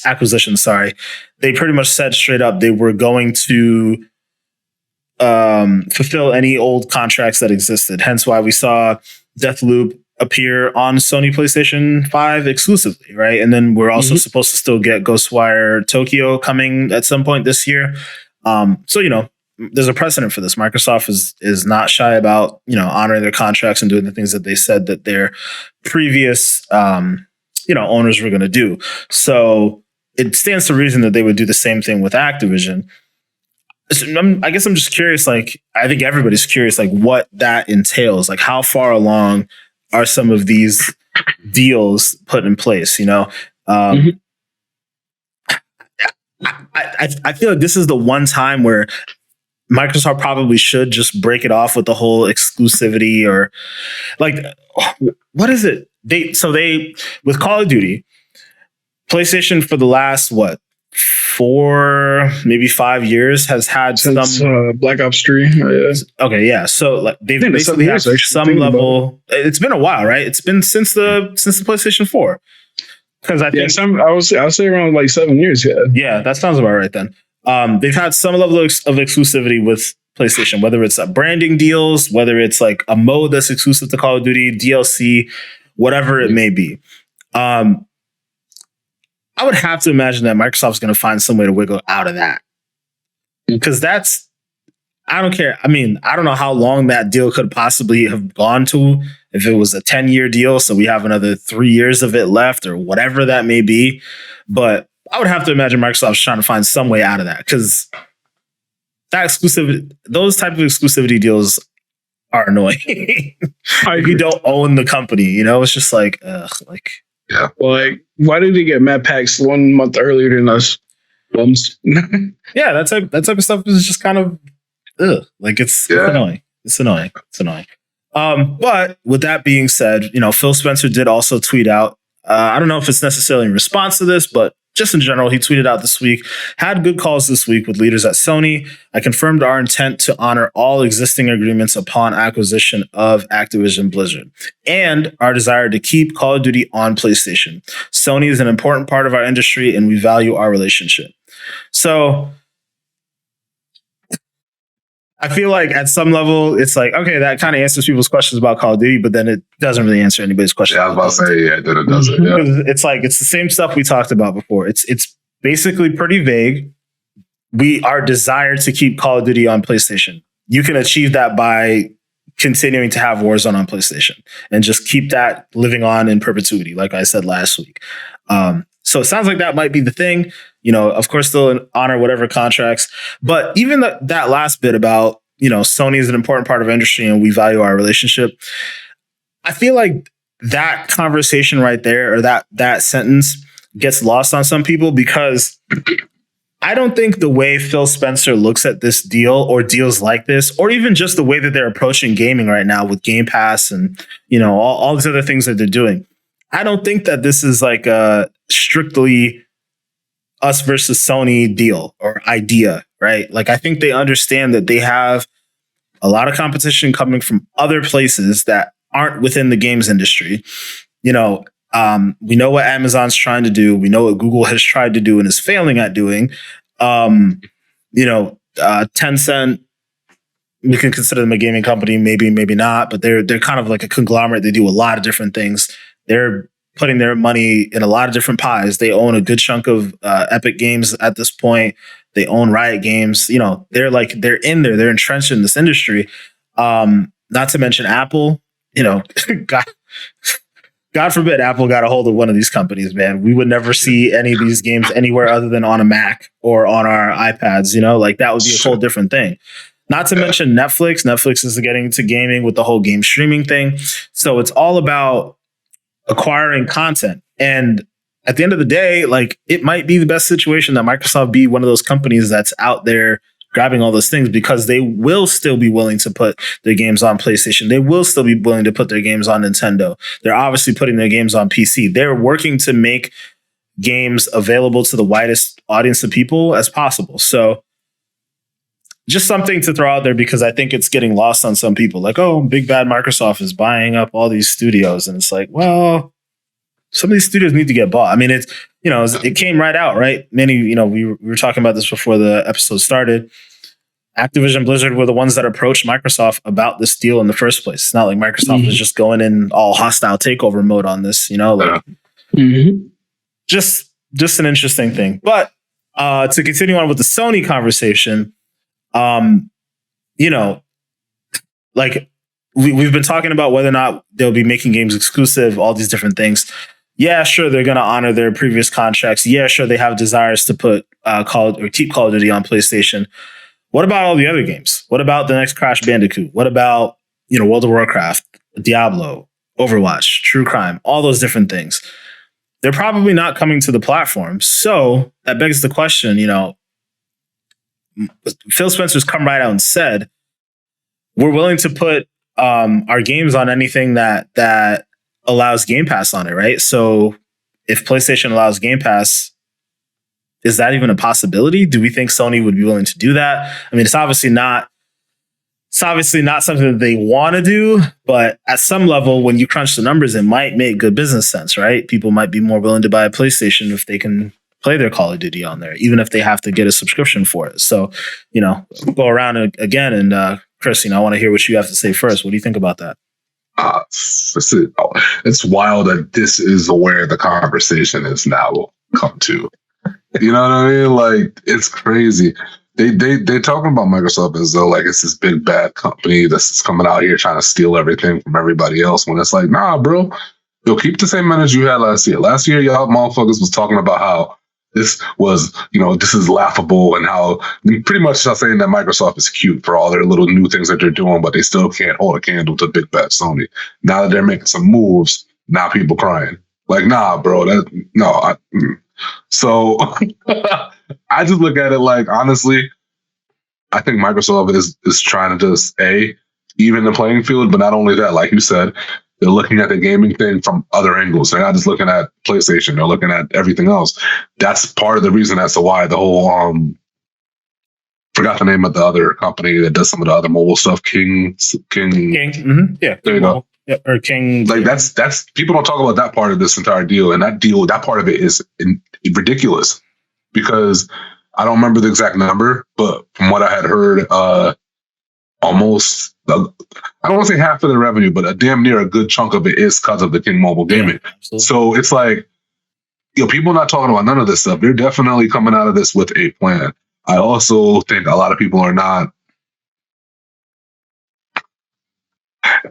acquisition, sorry, they pretty much said straight up they were going to fulfill any old contracts that existed. Hence why we saw Deathloop appear on Sony PlayStation 5 exclusively, right? And then we're also supposed to still get Ghostwire Tokyo coming at some point this year. So, you know, there's a precedent for this. Microsoft is not shy about, you know, honoring their contracts and doing the things that they said that their previous, you know, owners were going to do. So it stands to reason that they would do the same thing with Activision. I guess I'm just curious, like, I think everybody's curious, like, what that entails. Like, how far along are some of these deals put in place, you know? I feel like this is the one time where Microsoft probably should just break it off with the whole exclusivity, or like, what is it? They with Call of Duty, PlayStation for the last 4, maybe 5 years has had since Black Ops 3. Okay, yeah. So like they've basically had some level. It's been a while, right? It's been since the PlayStation 4. Because I think I'll say around like 7 years. Yeah, that sounds about right then. They've had some level of exclusivity with PlayStation, whether it's branding deals, whether it's like a mode that's exclusive to Call of Duty, DLC, whatever it may be. I would have to imagine that Microsoft's going to find some way to wiggle out of that, because I don't care. I mean, I don't know how long that deal could possibly have gone to. If it was a 10-year deal, so we have another 3 years of it left, or whatever that may be. But I would have to imagine Microsoft's trying to find some way out of that, because that exclusivity, those type of exclusivity deals are annoying. If you don't own the company, you know, it's just like, like, yeah. Like, why did they get map packs 1 month earlier than us? Bums. Yeah, that type of stuff is just kind of, like it's annoying. It's annoying. But with that being said, you know, Phil Spencer did also tweet out, I don't know if it's necessarily in response to this, but just in general, he tweeted out this week, "Had good calls this week with leaders at Sony. I confirmed our intent to honor all existing agreements upon acquisition of Activision Blizzard and our desire to keep Call of Duty on PlayStation. Sony is an important part of our industry and we value our relationship." So I feel like at some level, it's like, okay, that kind of answers people's questions about Call of Duty, but then it doesn't really answer anybody's questions. Yeah, I was about to say, then it doesn't. Yeah. It's like, it's the same stuff we talked about before. It's basically pretty vague. Our desire to keep Call of Duty on PlayStation. You can achieve that by continuing to have Warzone on PlayStation and just keep that living on in perpetuity, like I said last week. So it sounds like that might be the thing. Of course, they'll honor whatever contracts. But even that last bit about, Sony is an important part of industry and we value our relationship. I feel like that conversation right there, or that sentence, gets lost on some people because I don't think the way Phil Spencer looks at this deal or deals like this, or even just the way that they're approaching gaming right now with Game Pass and, all these other things that they're doing. I don't think that this is like a strictly us versus Sony deal or idea, right? Like, I think they understand that they have a lot of competition coming from other places that aren't within the games industry. We know what Amazon's trying to do. We know what Google has tried to do and is failing at doing. Tencent, we can consider them a gaming company, maybe not, but they're kind of like a conglomerate. They do a lot of different things. They're putting their money in a lot of different pies. They own a good chunk of Epic Games at this point. They own Riot Games. They're in there. They're entrenched in this industry. Not to mention Apple. God forbid Apple got a hold of one of these companies, man. We would never see any of these games anywhere other than on a Mac or on our iPads. That would be a whole different thing. Not to mention Netflix. Netflix is getting into gaming with the whole game streaming thing. So it's all about acquiring content. And at the end of the day, it might be the best situation that Microsoft be one of those companies that's out there grabbing all those things, because they will still be willing to put their games on PlayStation. They will still be willing to put their games on Nintendo. They're obviously putting their games on PC. They're working to make games available to the widest audience of people as possible. So just something to throw out there, because I think it's getting lost on some people. Like, oh, big bad Microsoft is buying up all these studios. And it's like, well, some of these studios need to get bought. I mean, it's, it came right out, right? Many, we were talking about this before the episode started. Activision Blizzard were the ones that approached Microsoft about this deal in the first place. It's not like Microsoft was just going in all hostile takeover mode on this, just an interesting thing. But to continue on with the Sony conversation, we've been talking about whether or not they'll be making games exclusive, all these different things. Yeah, sure, they're going to honor their previous contracts. Yeah, sure, they have desires to put keep Call of Duty on PlayStation. What about all the other games? What about the next Crash Bandicoot? What about, World of Warcraft, Diablo, Overwatch, True Crime, all those different things? They're probably not coming to the platform. So that begs the question, Phil Spencer's come right out and said, we're willing to put our games on anything that allows Game Pass on it, right? So if PlayStation allows Game Pass, is that even a possibility? Do we think Sony would be willing to do that? I mean, it's obviously not something that they want to do, but at some level, when you crunch the numbers, it might make good business sense, right? People might be more willing to buy a PlayStation if they can play their Call of Duty on there, even if they have to get a subscription for it. So, go around again. And Chris, I want to hear what you have to say first. What do you think about that? It's wild that this is where the conversation is now come to. You know what I mean? It's crazy. They talking about Microsoft as though it's this big bad company that's coming out here trying to steal everything from everybody else. When it's like, nah, bro, you'll keep the same energy you had last year. Last year, y'all motherfuckers was talking about how this was, this is laughable, and how pretty much saying that Microsoft is cute for all their little new things that they're doing, but they still can't hold a candle to big bad Sony. Now that they're making some moves, now people crying. Nah, bro, So I just look at it honestly, I think Microsoft is trying to just even the playing field, but not only that, like you said, they're looking at the gaming thing from other angles. They're not just looking at PlayStation. They're looking at everything else. That's part of the reason as to why the whole forgot the name of the other company that does some of the other mobile stuff. King. Mm-hmm. Yeah. There you go. Yeah, or King. That's people don't talk about that part of this entire deal, and that part of it is ridiculous, because I don't remember the exact number, but from what I had heard, almost, I don't want to say half of the revenue, but a damn near a good chunk of it is because of the King Mobile Gaming. Yeah, so it's people not talking about none of this stuff. They're definitely coming out of this with a plan. I also think a lot of people are not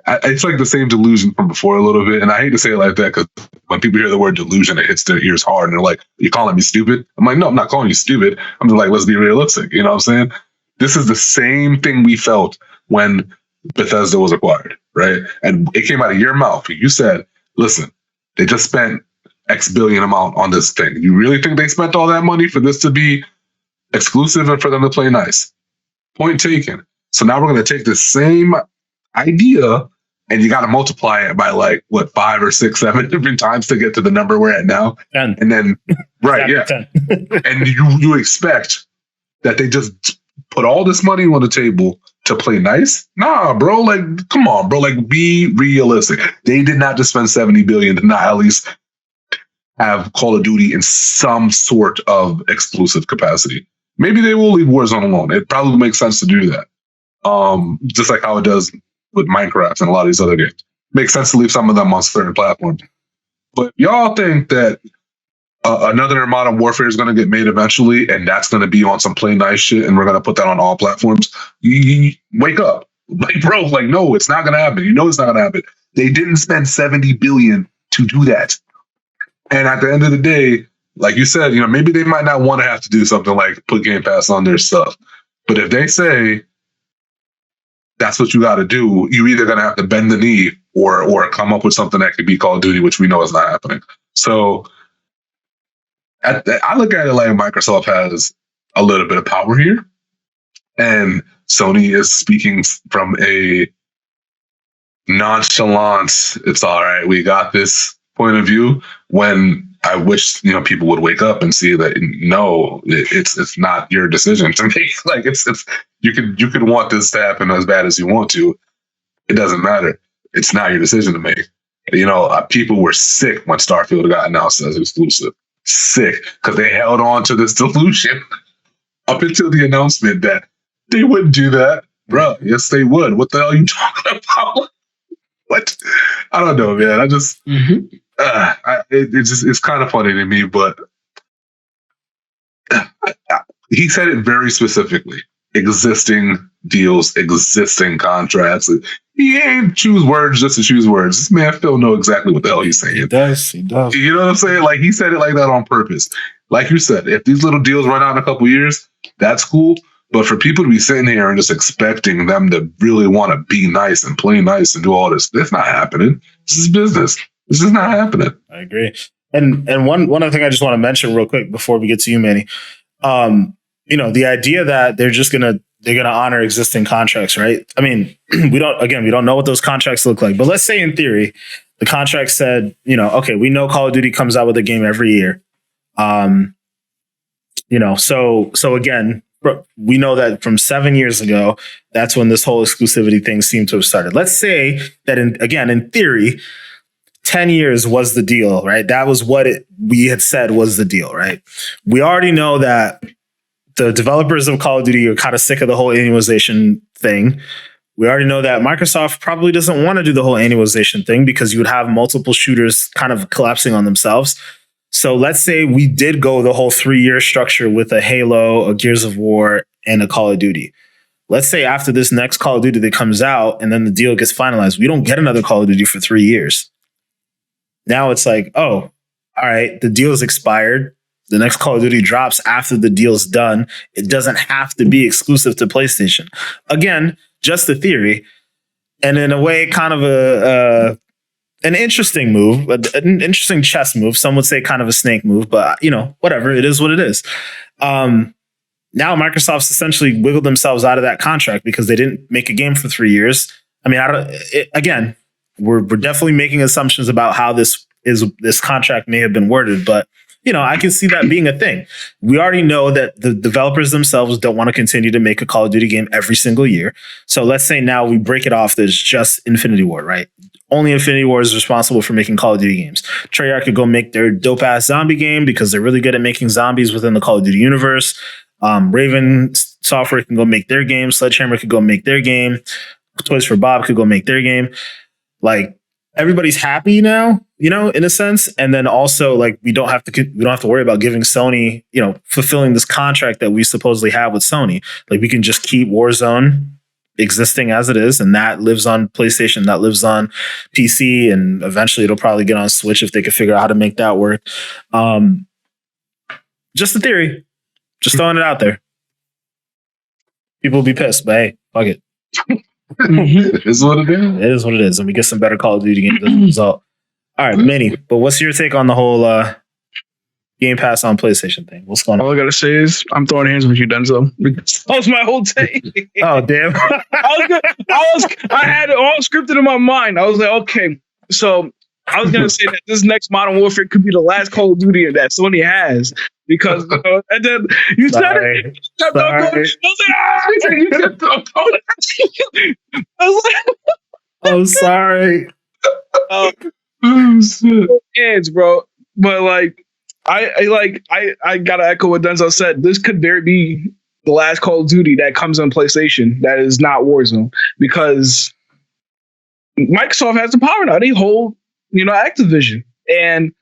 it's like the same delusion from before a little bit. And I hate to say it like that because when people hear the word delusion, it hits their ears hard. And they're like, "You're calling me stupid?" I'm like, "No, I'm not calling you stupid. I'm just like, let's be realistic." You know what I'm saying? This is the same thing we felt when Bethesda was acquired, right? And it came out of your mouth. You said, "Listen, they just spent X billion amount on this thing. You really think they spent all that money for this to be exclusive and for them to play nice?" Point taken. So now we're going to take the same idea and you got to multiply it by like, what, 5 or 6, 7 different times to get to the number we're at now. 10. And then, right, yeah. 10. And you expect that they just put all this money on the table to play nice? Nah, bro. Like, come on, bro. Like, be realistic. They did not just spend $70 billion to not at least have Call of Duty in some sort of exclusive capacity. Maybe they will leave Warzone alone. It probably makes sense to do that. Just like how it does with Minecraft and a lot of these other games. Makes sense to leave some of them on certain platforms. But y'all think that another Modern Warfare is going to get made eventually, and that's going to be on some play nice shit, and we're going to put that on all platforms? You wake up. Like, bro, like, no, it's not going to happen. You know it's not going to happen. They didn't spend $70 billion to do that. And at the end of the day, like you said, maybe they might not want to have to do something like put Game Pass on their stuff. But if they say that's what you got to do, you're either going to have to bend the knee or come up with something that could be Call of Duty, which we know is not happening. So I look at it like Microsoft has a little bit of power here. And Sony is speaking from a nonchalant, it's all right, we got this point of view, when I wish people would wake up and see that no, it's not your decision to make. Like it's you could want this to happen as bad as you want to. It doesn't matter. It's not your decision to make. People were sick when Starfield got announced as exclusive. Sick because they held on to this delusion up until the announcement that they wouldn't do that, bro. Yes, they would. What the hell are you talking about? What? I don't know, man. I just. It's kind of funny to me, but he said it very specifically. Existing deals, existing contracts. He ain't choose words just to choose words. This man Phil know exactly what the hell he's saying. He does. You know what I'm saying? Like, he said it like that on purpose. Like you said, if these little deals run out in a couple years, that's cool. But for people to be sitting here and just expecting them to really want to be nice and play nice and do all this, that's not happening. This is business. This is not happening. I agree. And one other thing I just want to mention real quick before we get to you, Manny. The idea that they're gonna honor existing contracts, right? I mean, we don't know what those contracts look like. But let's say in theory, the contract said, okay, we know Call of Duty comes out with a game every year. So again, we know that from 7 years ago, that's when this whole exclusivity thing seemed to have started. Let's say that in theory, 10 years was the deal, right? That was what we had said was the deal, right? We already know that the developers of Call of Duty are kind of sick of the whole annualization thing. We already know that Microsoft probably doesn't want to do the whole annualization thing because you would have multiple shooters kind of collapsing on themselves. So let's say we did go the whole 3-year structure with a Halo, a Gears of War, and a Call of Duty. Let's say after this next Call of Duty that comes out and then the deal gets finalized, we don't get another Call of Duty for 3 years. Now it's like, oh, all right, the deal's expired. The next Call of Duty drops after the deal's done. It doesn't have to be exclusive to PlayStation. Again, just a theory. And in a way, kind of an interesting move, an interesting chess move. Some would say kind of a snake move, but whatever. It is what it is. Now Microsoft's essentially wiggled themselves out of that contract because they didn't make a game for 3 years. I mean, we're definitely making assumptions about how this contract may have been worded, but I can see that being a thing. We already know that the developers themselves don't want to continue to make a Call of Duty game every single year. So let's say now we break it off. There's just Infinity Ward, right? Only Infinity Ward is responsible for making Call of Duty games. Treyarch could go make their dope ass zombie game because they're really good at making zombies within the Call of Duty universe. Raven Software can go make their game. Sledgehammer could go make their game. Toys for Bob could go make their game. Like, everybody's happy now, in a sense. And then also, like, we don't have to worry about giving Sony, fulfilling this contract that we supposedly have with Sony. Like, we can just keep Warzone existing as it is, and that lives on PlayStation, that lives on PC, and eventually it'll probably get on Switch if they can figure out how to make that work. Just a theory. Just throwing it out there. People will be pissed, but hey, fuck it. It is what it is. It is what it is. And we get some better Call of Duty games as a result. All right, Manny, but what's your take on the whole Game Pass on PlayStation thing? What's going on? All I gotta say is I'm throwing hands with you, Denzel. That was my whole take. Oh, damn. I had it all scripted in my mind. I was like, okay, so I was gonna say that this next Modern Warfare could be the last Call of Duty that Sony has, because and then you said it. I was like, I'm sorry. Hands, bro. But like, I gotta echo what Denzel said. This could very be the last Call of Duty that comes on PlayStation that is not Warzone, because Microsoft has the power now. They hold, Activision, and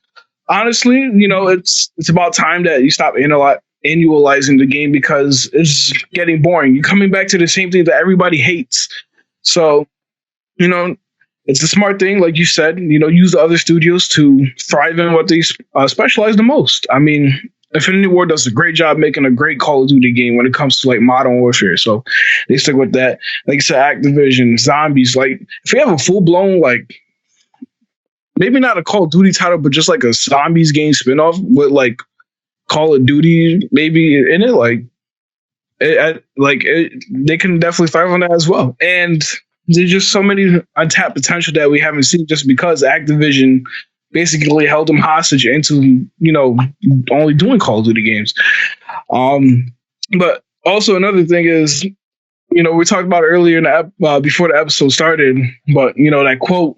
honestly, it's about time that you stop annualizing the game, because it's getting boring. You're coming back to the same thing that everybody hates. So, it's a smart thing, like you said, use the other studios to thrive in what they specialize the most. I mean, Infinity Ward does a great job making a great Call of Duty game when it comes to like Modern Warfare. So they stick with that. Like you said, Activision, Zombies. Like if we have a full blown, like maybe not a Call of Duty title, but just like a Zombies game spinoff with like Call of Duty maybe in it, they can definitely thrive on that as well. And there's just so many untapped potential that we haven't seen, just because Activision basically held them hostage into, only doing Call of Duty games. But also another thing is, we talked about earlier before the episode started, but that quote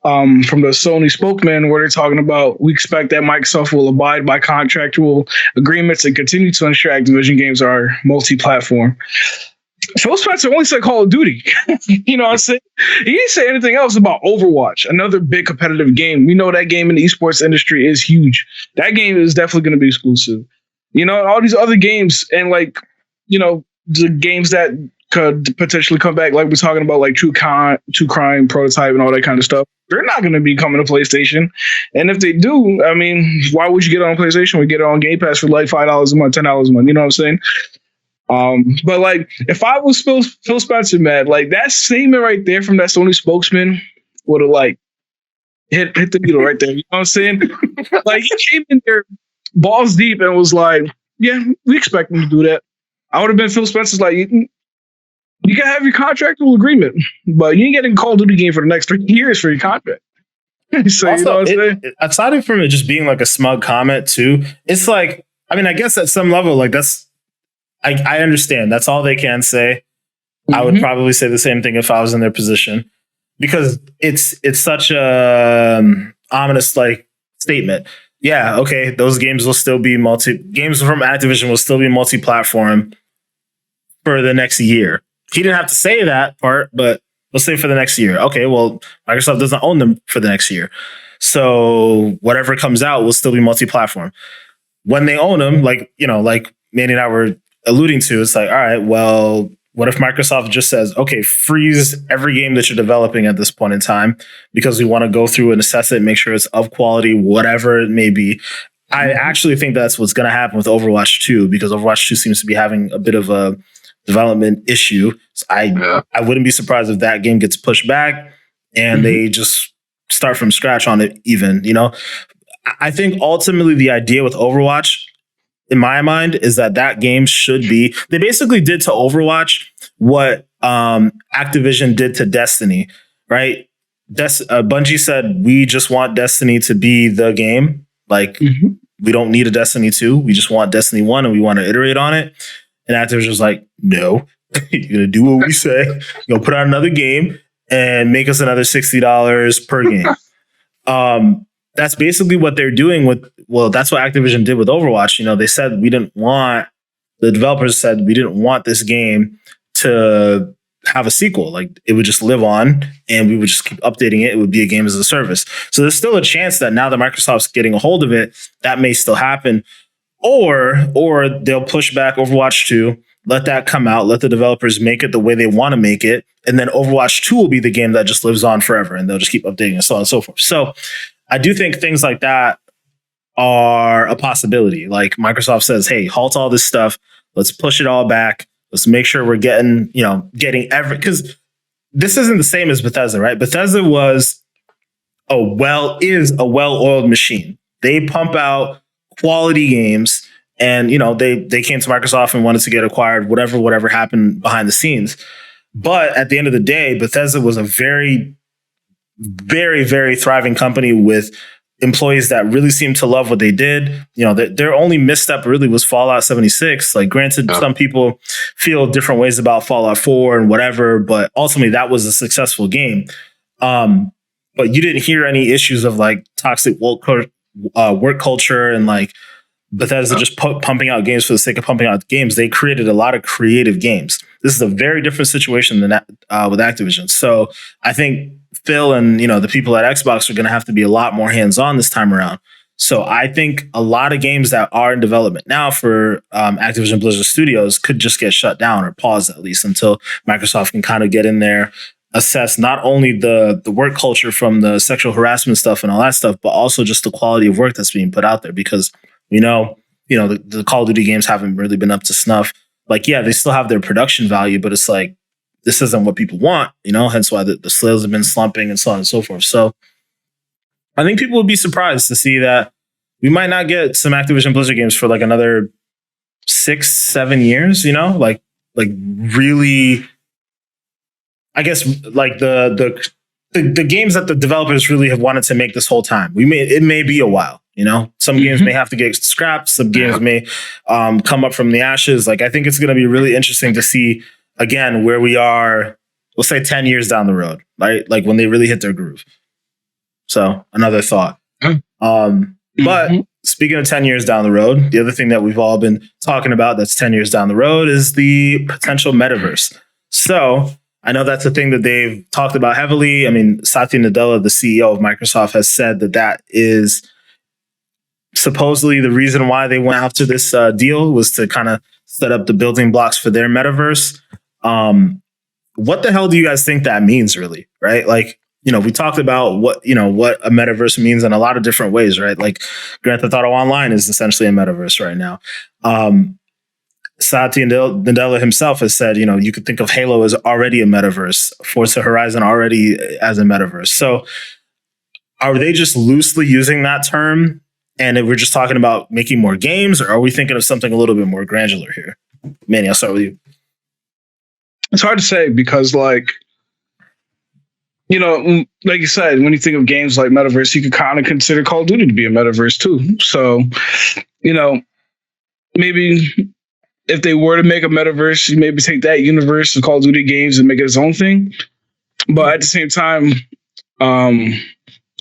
from the Sony spokesman where they're talking about, we expect that Microsoft will abide by contractual agreements and continue to ensure Activision games are multi-platform. Phil Spencer only said Call of Duty. You know what I'm saying? He didn't say anything else about Overwatch, another big competitive game. We know that game in the esports industry is huge. That game is definitely going to be exclusive. All these other games, and the games that could potentially come back, like we're talking about, like True Crime, Prototype, and all that kind of stuff. They're not going to be coming to PlayStation. And if they do, I mean, why would you get it on PlayStation? We get it on Game Pass for like $5 a month, $10 a month. You know what I'm saying? But like, if I was Phil Spencer, man, like that statement right there from that Sony spokesman would have like hit the needle right there. You know what I'm saying? Like he came in there balls deep and was like, "Yeah, we expect him to do that." I would have been Phil Spencer's like, "You can have your contractual agreement, but you ain't getting a Call of Duty game for the next 3 years for your contract." So also, you know what I'm saying? Aside from it just being like a smug comment too, it's like, I mean, I guess at some level, like I understand. That's all they can say. Mm-hmm. I would probably say the same thing if I was in their position, because it's such a ominous like statement. Yeah, okay, those games will still be games from Activision will still be multi-platform for the next year. He didn't have to say that part, but let's say for the next year. Okay, well, Microsoft doesn't own them for the next year, so whatever comes out will still be multi-platform. When they own them, like Manny and I were alluding to, it's like, all right, well, what if Microsoft just says, okay, freeze every game that you're developing at this point in time, because we want to go through and assess it, make sure it's of quality, whatever it may be. Mm-hmm. I actually think that's what's going to happen with Overwatch 2, because Overwatch 2 seems to be having a bit of a development issue. So I wouldn't be surprised if that game gets pushed back and they just start from scratch on it even, I think ultimately the idea with Overwatch, in my mind, is that game should be, they basically did to Overwatch what Activision did to Destiny, right? Bungie said, we just want Destiny to be the game. Like, we don't need a Destiny 2. We just want Destiny 1 and we want to iterate on it. And Activision was like, no, you're going to do what we say. You're going to put out another game and make us another $60 per game. That's basically what they're doing that's what Activision did with Overwatch. They said the developers said we didn't want this game to have a sequel. Like, it would just live on and we would just keep updating it. It would be a game as a service. So there's still a chance that now that Microsoft's getting a hold of it, that may still happen. Or they'll push back Overwatch 2 let that come out, let the developers make it the way they want to make it, and then Overwatch 2 will be the game that just lives on forever, and they'll just keep updating and so on and so forth. So I do think things like that are a possibility. Like Microsoft says, hey, halt all this stuff. Let's push it all back. Let's make sure we're getting every, because this isn't the same as Bethesda, right? Bethesda is a well-oiled machine. They pump out quality games, and they came to Microsoft and wanted to get acquired, whatever happened behind the scenes. But at the end of the day, Bethesda was a very, very, very thriving company with employees that really seemed to love what they did. Their only misstep really was Fallout 76. Like, granted, some people feel different ways about Fallout 4 and whatever, but ultimately that was a successful game. But you didn't hear any issues of like toxic work culture and like Bethesda just pumping out games for the sake of pumping out games. They created a lot of creative games. This is a very different situation than with Activision. So I think Phil and the people at Xbox are going to have to be a lot more hands-on this time around. So I think a lot of games that are in development now for Activision Blizzard Studios could just get shut down or paused at least until Microsoft can kind of get in there, assess not only the work culture from the sexual harassment stuff and all that stuff, but also just the quality of work that's being put out there. Because the Call of Duty games haven't really been up to snuff. Like, yeah, they still have their production value, but it's like, this isn't what people want, hence why the sales have been slumping and so on and so forth. So I think people would be surprised to see that we might not get some Activision Blizzard games for like another 6-7 years, like really, I guess, like the games that the developers really have wanted to make this whole time. It may be a while, some games may have to get scrapped. Some games may come up from the ashes. Like, I think it's going to be really interesting to see again where we are, we'll say 10 years down the road, right? Like when they really hit their groove. So another thought. But speaking of 10 years down the road, the other thing that we've all been talking about that's 10 years down the road is the potential metaverse. So I know that's a thing that they've talked about heavily. I mean, Satya Nadella, the CEO of Microsoft, has said that is supposedly the reason why they went after this deal was to kind of set up the building blocks for their metaverse. What the hell do you guys think that means, really? Right? Like, we talked about what a metaverse means in a lot of different ways, right? Like Grand Theft Auto Online is essentially a metaverse right now. Satya Nadella himself has said, you could think of Halo as already a metaverse, Forza Horizon already as a metaverse. So are they just loosely using that term? And if we're just talking about making more games, or are we thinking of something a little bit more granular here? Manny, I'll start with you. It's hard to say because, like you said, when you think of games like metaverse, you could kind of consider Call of Duty to be a metaverse too. So, maybe if they were to make a metaverse, you maybe take that universe of Call of Duty games and make it its own thing. But at the same time,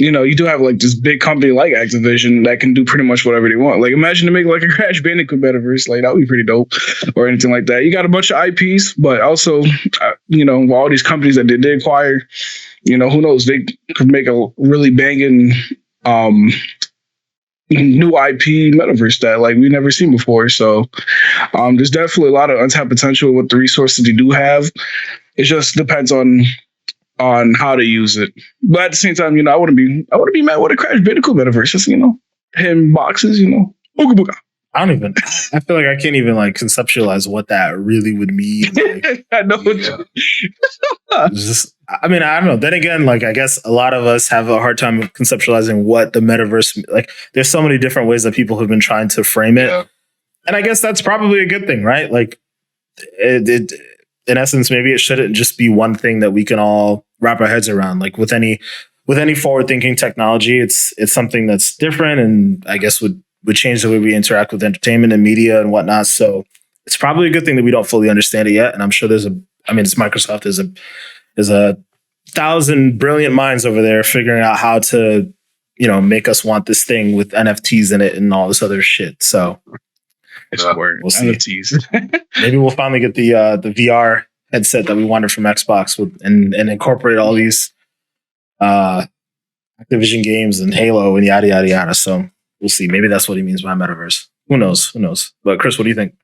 you do have like this big company like Activision that can do pretty much whatever they want. Like, imagine to make like a Crash Bandicoot metaverse, like that would be pretty dope, or anything like that. You got a bunch of IPs, but also, all these companies that they did acquire, who knows, they could make a really banging new IP metaverse that like we've never seen before. So there's definitely a lot of untapped potential with the resources they do have. It just depends on how to use it. But at the same time, I wouldn't be mad with a Crash Bandicoot metaverse. Just, hitting boxes, Ooga booga. I feel like I can't even like conceptualize what that really would mean. Like, I know. I don't know. Then again, like, I guess a lot of us have a hard time conceptualizing what the metaverse, like, there's so many different ways that people have been trying to frame it. Yeah. And I guess that's probably a good thing, right? Like, it in essence, maybe it shouldn't just be one thing that we can all wrap our heads around. Like with any forward-thinking technology, it's something that's different, and I guess would change the way we interact with entertainment and media and whatnot. So it's probably a good thing that we don't fully understand it yet. And I'm sure it's Microsoft. There's a 1,000 brilliant minds over there figuring out how to, make us want this thing with NFTs in it and all this other shit. So we'll see. NFTs. Maybe we'll finally get the VR headset that we wanted from Xbox and incorporate all these Activision games and Halo and yada, yada, yada. So we'll see. Maybe that's what he means by metaverse. Who knows? But Chris, what do you think?